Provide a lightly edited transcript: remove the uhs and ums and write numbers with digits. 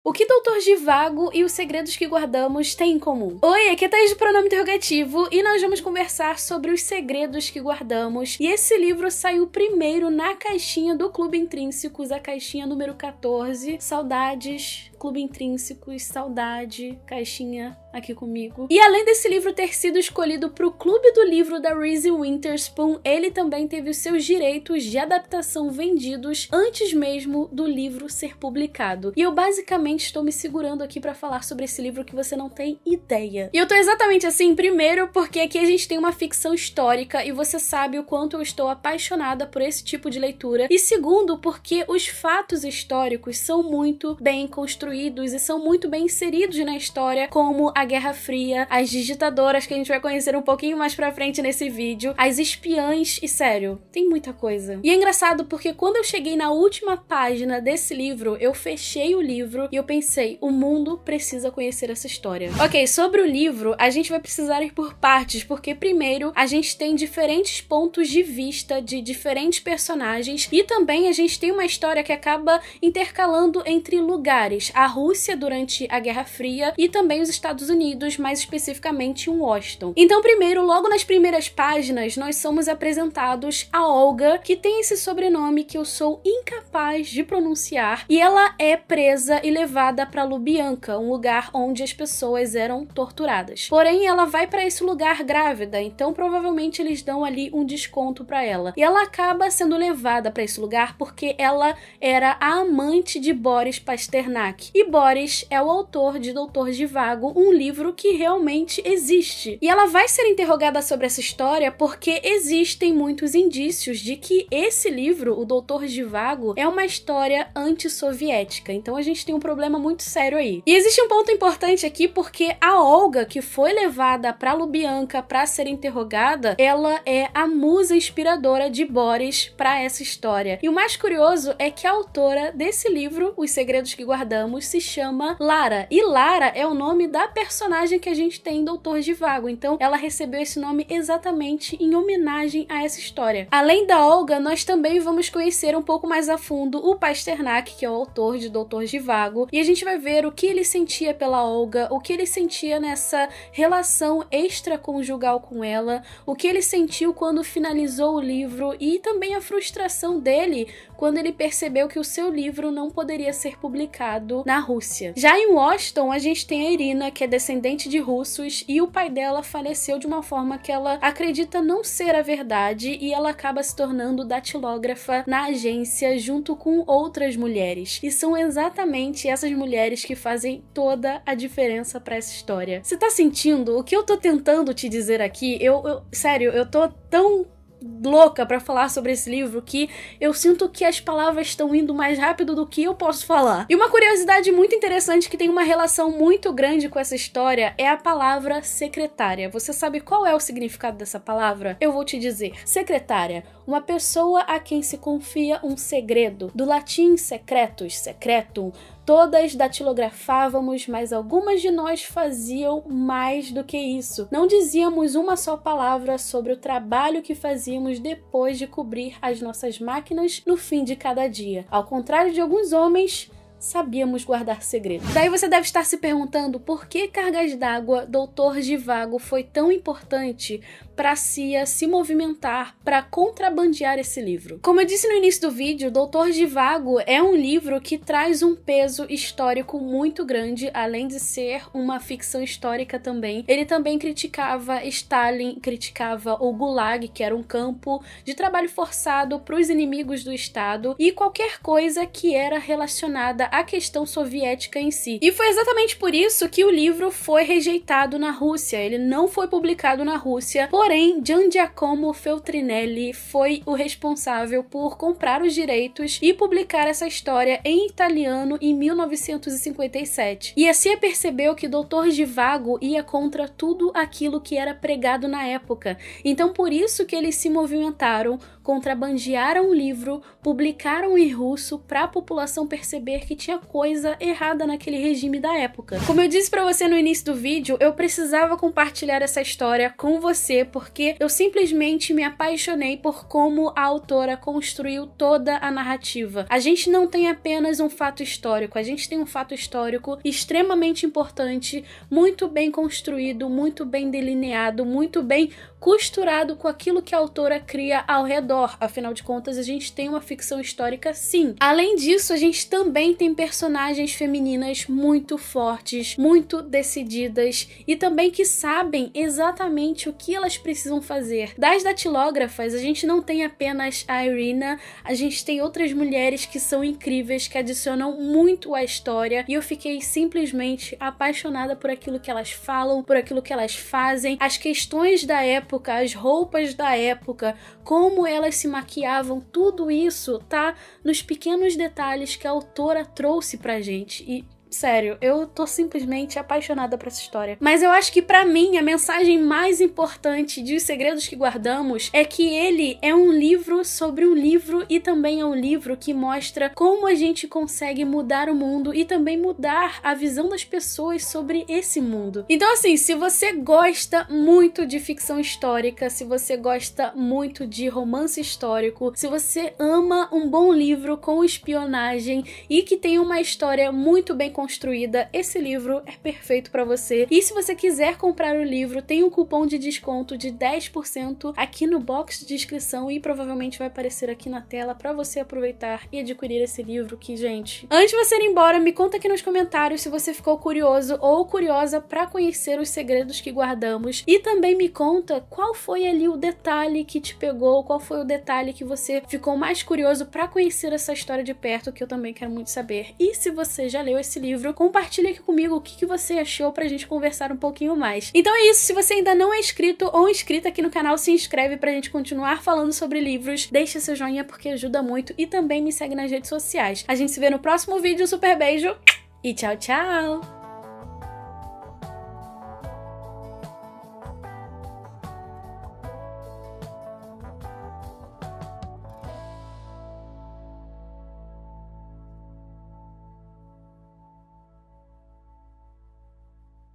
O que Doutor Zhivago e os segredos que guardamos têm em comum? Oi, aqui é Thaís do Pronome Interrogativo e nós vamos conversar sobre os segredos que guardamos. E esse livro saiu primeiro na caixinha do Clube Intrínsecos, a caixinha número 14. Saudades, Clube Intrínsecos, saudade, caixinha aqui comigo. E além desse livro ter sido escolhido para o Clube do Livro da Reese Witherspoon, ele também teve os seus direitos de adaptação vendidos antes mesmo do livro ser publicado. E eu basicamente estou me segurando aqui para falar sobre esse livro que você não tem ideia. E eu tô exatamente assim, primeiro porque aqui a gente tem uma ficção histórica e você sabe o quanto eu estou apaixonada por esse tipo de leitura. E segundo, porque os fatos históricos são muito bem construídos e são muito bem inseridos na história, como a Guerra Fria, as digitadoras que a gente vai conhecer um pouquinho mais pra frente nesse vídeo, as espiãs, e sério, tem muita coisa. E é engraçado porque quando eu cheguei na última página desse livro, eu fechei o livro e eu pensei, o mundo precisa conhecer essa história. Ok, sobre o livro, a gente vai precisar ir por partes, porque primeiro a gente tem diferentes pontos de vista de diferentes personagens e também a gente tem uma história que acaba intercalando entre lugares, a Rússia durante a Guerra Fria e também os Estados Unidos, mais especificamente em Washington. Então primeiro, logo nas primeiras páginas, nós somos apresentados a Olga, que tem esse sobrenome que eu sou incapaz de pronunciar, e ela é presa e levada para Lubyanka, um lugar onde as pessoas eram torturadas. Porém, ela vai para esse lugar grávida, então provavelmente eles dão ali um desconto para ela. E ela acaba sendo levada para esse lugar porque ela era a amante de Boris Pasternak. E Boris é o autor de Doutor Zhivago, um livro que realmente existe. E ela vai ser interrogada sobre essa história porque existem muitos indícios de que esse livro, o Doutor Zhivago, é uma história antissoviética. Então a gente tem um problema muito sério aí. E existe um ponto importante aqui porque a Olga, que foi levada para Lubyanka para ser interrogada, ela é a musa inspiradora de Boris para essa história. E o mais curioso é que a autora desse livro, Os Segredos que Guardamos, se chama Lara. E Lara é o nome da personagem que a gente tem em Doutor Zhivago. Então ela recebeu esse nome exatamente em homenagem a essa história. Além da Olga, nós também vamos conhecer um pouco mais a fundo o Pasternak, que é o autor de Doutor Zhivago, e a gente vai ver o que ele sentia pela Olga, o que ele sentia nessa relação extraconjugal com ela, o que ele sentiu quando finalizou o livro e também a frustração dele quando ele percebeu que o seu livro não poderia ser publicado na Rússia. Já em Washington, a gente tem a Irina, que é descendente de russos, e o pai dela faleceu de uma forma que ela acredita não ser a verdade, e ela acaba se tornando datilógrafa na agência junto com outras mulheres. E são exatamente essas mulheres que fazem toda a diferença para essa história. Você tá sentindo o que eu tô tentando te dizer aqui? Sério, eu tô tão louca pra falar sobre esse livro que eu sinto que as palavras estão indo mais rápido do que eu posso falar. E uma curiosidade muito interessante que tem uma relação muito grande com essa história é a palavra secretária. Você sabe qual é o significado dessa palavra? Eu vou te dizer. Secretária, uma pessoa a quem se confia um segredo. Do latim secretus, secretum. Todas datilografávamos, mas algumas de nós faziam mais do que isso. Não dizíamos uma só palavra sobre o trabalho que fazíamos depois de cobrir as nossas máquinas no fim de cada dia. Ao contrário de alguns homens, sabíamos guardar segredos. Daí você deve estar se perguntando por que Cargas d'Água, Doutor Zhivago foi tão importante para a CIA se movimentar para contrabandear esse livro. Como eu disse no início do vídeo, Doutor Zhivago é um livro que traz um peso histórico muito grande, além de ser uma ficção histórica também. Ele também criticava Stalin, criticava o Gulag, que era um campo de trabalho forçado para os inimigos do Estado, e qualquer coisa que era relacionada à questão soviética em si. E foi exatamente por isso que o livro foi rejeitado na Rússia. Ele não foi publicado na Rússia, porém Gian Giacomo Feltrinelli foi o responsável por comprar os direitos e publicar essa história em italiano em 1957. E a CIA percebeu que Doutor Zhivago ia contra tudo aquilo que era pregado na época. Então por isso que eles se movimentaram, contrabandearam o livro, publicaram em russo para a população perceber que tinha coisa errada naquele regime da época. Como eu disse pra você no início do vídeo, eu precisava compartilhar essa história com você porque eu simplesmente me apaixonei por como a autora construiu toda a narrativa. A gente não tem apenas um fato histórico, a gente tem um fato histórico extremamente importante, muito bem construído, muito bem delineado, muito bem costurado com aquilo que a autora cria ao redor. Afinal de contas, a gente tem uma ficção histórica, sim. Além disso, a gente também tem personagens femininas muito fortes, muito decididas e também que sabem exatamente o que elas precisam fazer. Das datilógrafas, a gente não tem apenas a Irina, a gente tem outras mulheres que são incríveis, que adicionam muito à história, e eu fiquei simplesmente apaixonada por aquilo que elas falam, por aquilo que elas fazem, as questões da época, as roupas da época, como elas se maquiavam, tudo isso tá nos pequenos detalhes que a autora trouxe pra gente. E sério, eu tô simplesmente apaixonada por essa história. Mas eu acho que pra mim a mensagem mais importante de Os Segredos que Guardamos é que ele é um livro sobre um livro, e também é um livro que mostra como a gente consegue mudar o mundo e também mudar a visão das pessoas sobre esse mundo. Então assim, se você gosta muito de ficção histórica, se você gosta muito de romance histórico, se você ama um bom livro com espionagem e que tem uma história muito bem construída, esse livro é perfeito pra você. E se você quiser comprar o livro, tem um cupom de desconto de 10% aqui no box de descrição e provavelmente vai aparecer aqui na tela pra você aproveitar e adquirir esse livro que, gente... Antes de você ir embora, me conta aqui nos comentários se você ficou curioso ou curiosa pra conhecer Os Segredos que Guardamos, e também me conta qual foi ali o detalhe que te pegou, qual foi o detalhe que você ficou mais curioso pra conhecer essa história de perto, que eu também quero muito saber. E se você já leu esse livro, compartilha aqui comigo o que você achou pra gente conversar um pouquinho mais. Então é isso, se você ainda não é inscrito ou inscrita aqui no canal, se inscreve pra gente continuar falando sobre livros, deixa seu joinha porque ajuda muito, e também me segue nas redes sociais. A gente se vê no próximo vídeo, um super beijo e tchau, tchau!